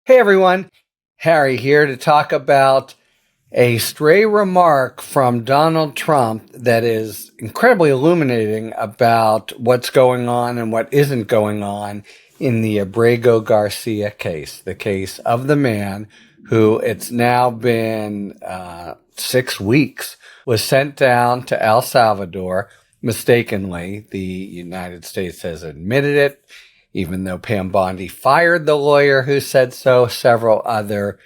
Hey everyone, Harry here to talk about a stray remark from Donald Trump that is incredibly illuminating about what's going on and what isn't going on in the Abrego Garcia case, the case of the man who it's now been 6 weeks, was sent down to El Salvador mistakenly. The United States has admitted it. Even though Pam Bondi fired the lawyer who said so, several other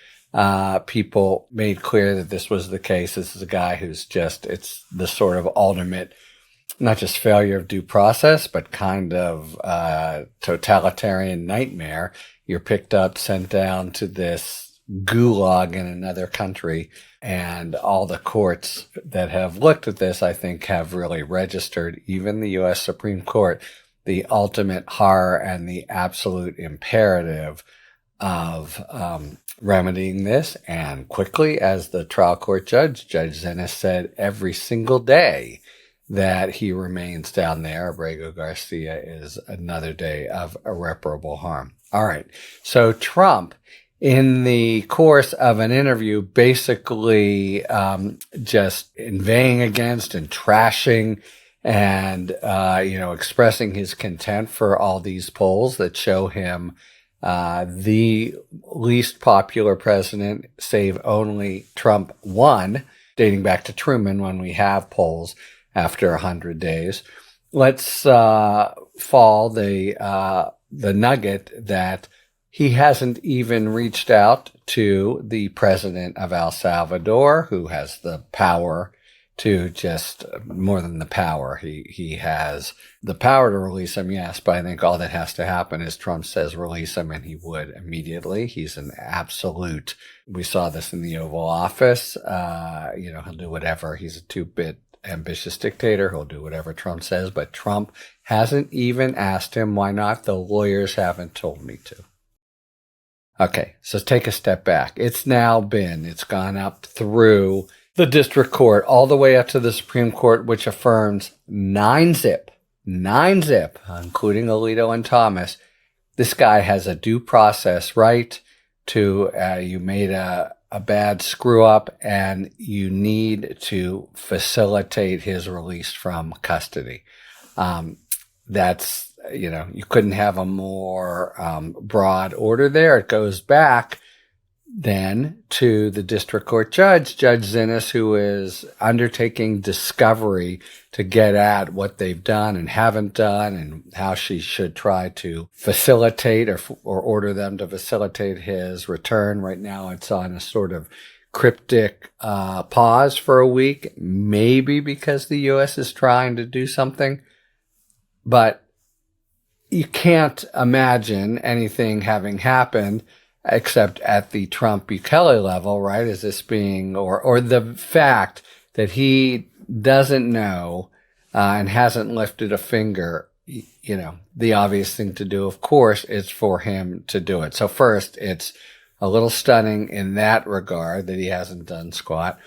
people made clear that this was the case. This is a guy who's it's the sort of ultimate, not just failure of due process, but kind of totalitarian nightmare. You're picked up, sent down to this gulag in another country, and all the courts that have looked at this, I think, have really registered, even the U.S. Supreme Court, the ultimate horror and the absolute imperative of remedying this, and quickly, as the trial court judge, Judge Zinnes, said every single day that he remains down there, Abrego Garcia, is another day of irreparable harm. All right. So Trump, in the course of an interview, basically just inveighing against and trashing and, expressing his contempt for all these polls that show him the least popular president, save only Trump won, dating back to Truman when we have polls after 100 days. Let's fall the nugget that he hasn't even reached out to the president of El Salvador, who has the power to just more than the power. He has the power to release him, yes, but I think all that has to happen is Trump says release him, and he would immediately. He's an absolute. We saw this in the Oval Office. He'll do whatever. He's a two-bit ambitious dictator. He'll do whatever Trump says, but Trump hasn't even asked him. Why not? The lawyers haven't told me to. Okay, so take a step back. It's gone up through the district court, all the way up to the Supreme Court, which affirms 9-zip, including Alito and Thomas. This guy has a due process right to, you made a bad screw up and you need to facilitate his release from custody. You couldn't have a more broad order there. It goes back then to the district court judge, Judge Zinnes, who is undertaking discovery to get at what they've done and haven't done and how she should try to facilitate or order them to facilitate his return. Right now it's on a sort of cryptic pause for a week, maybe because the U.S. is trying to do something. But you can't imagine anything having happened except at the Trump Bukele level, right? Is this being, or the fact that he doesn't know and hasn't lifted a finger, the obvious thing to do, of course, is for him to do it. So first, it's a little stunning in that regard that he hasn't done squat.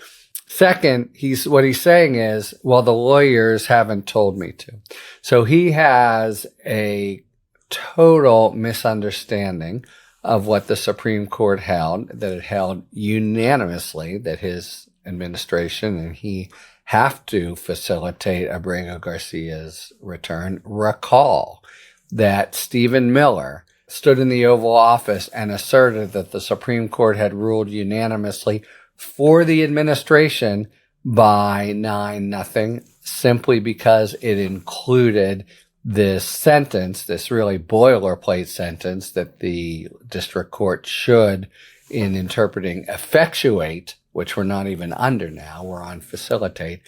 Second, what he's saying is, well, the lawyers haven't told me to. So he has a total misunderstanding of what the Supreme Court held, that it held unanimously that his administration and he have to facilitate Abrego Garcia's return. Recall that Stephen Miller stood in the Oval Office and asserted that the Supreme Court had ruled unanimously for the administration by 9-0, simply because it included this sentence, this really boilerplate sentence that the district court should, in interpreting effectuate, which we're not even under now, we're on facilitate,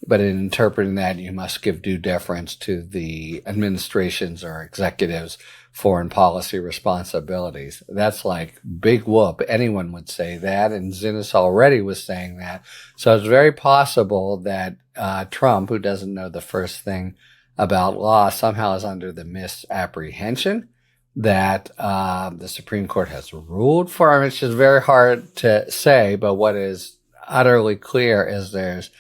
but in interpreting that, you must give due deference to the administration's or executive's foreign policy responsibilities. That's like big whoop. Anyone would say that, and Zinnes already was saying that. So it's very possible that Trump, who doesn't know the first thing about law, somehow is under the misapprehension that the Supreme Court has ruled for him. It's just very hard to say, but what is utterly clear is there's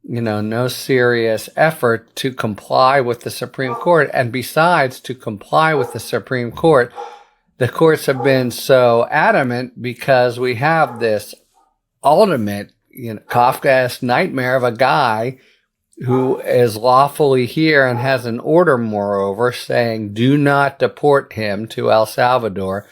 no serious effort to comply with the Supreme Court. And besides, to comply with the Supreme Court, the courts have been so adamant because we have this ultimate, Kafkaesque nightmare of a guy who is lawfully here and has an order, moreover, saying do not deport him to El Salvador,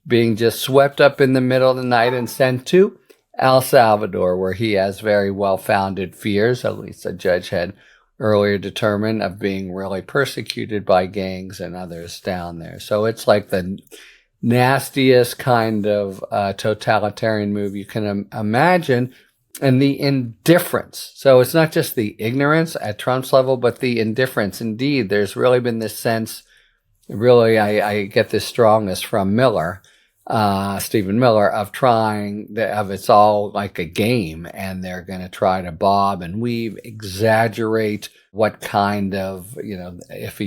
being just swept up in the middle of the night and sent to El Salvador, where he has very well-founded fears, at least the judge had earlier determined, of being really persecuted by gangs and others down there. So it's like the nastiest kind of totalitarian move you can imagine. And the indifference. So it's not just the ignorance at Trump's level, but the indifference. Indeed, there's really been this sense, really, I get this strongest from Miller, Stephen Miller, of it's all like a game, and they're going to try to bob and weave, exaggerate what kind of, if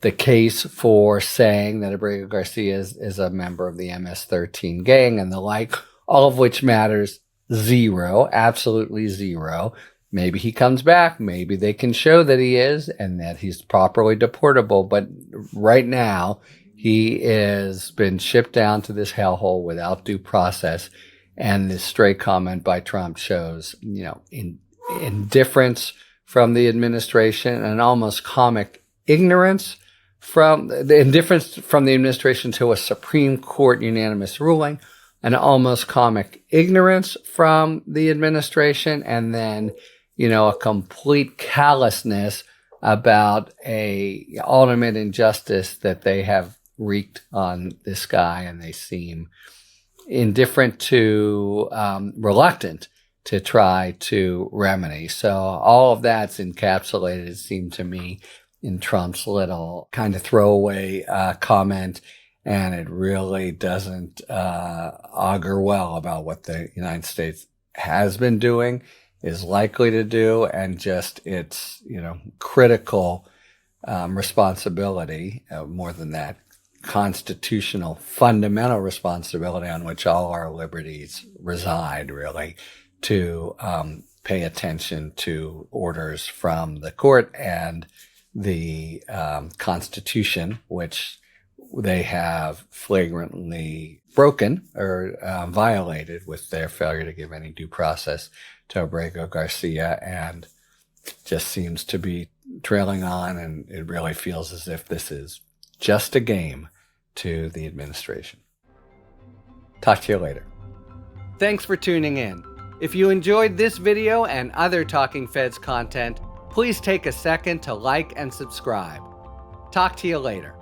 the case for saying that Abrego Garcia is a member of the MS-13 gang and the like, all of which matters zero, absolutely zero. Maybe he comes back. Maybe they can show that he is and that he's properly deportable. But right now, he has been shipped down to this hellhole without due process. And this stray comment by Trump shows, indifference from the administration and almost comic ignorance from the indifference from the administration to a Supreme Court unanimous ruling, an almost comic ignorance from the administration, and then, a complete callousness about a ultimate injustice that they have wreaked on this guy, and they seem indifferent to, reluctant to try to remedy. So all of that's encapsulated, it seemed to me, in Trump's little kind of throwaway comment. And it really doesn't augur well about what the United States has been doing, is likely to do, and just its, critical responsibility, more than that, constitutional fundamental responsibility on which all our liberties reside, really, to pay attention to orders from the court and the Constitution, which they have flagrantly broken or violated with their failure to give any due process to Abrego Garcia, and just seems to be trailing on, and it really feels as if this is just a game to the administration. Talk to you later. Thanks for tuning in. If you enjoyed this video and other Talking Feds content, please take a second to like and subscribe. Talk to you later.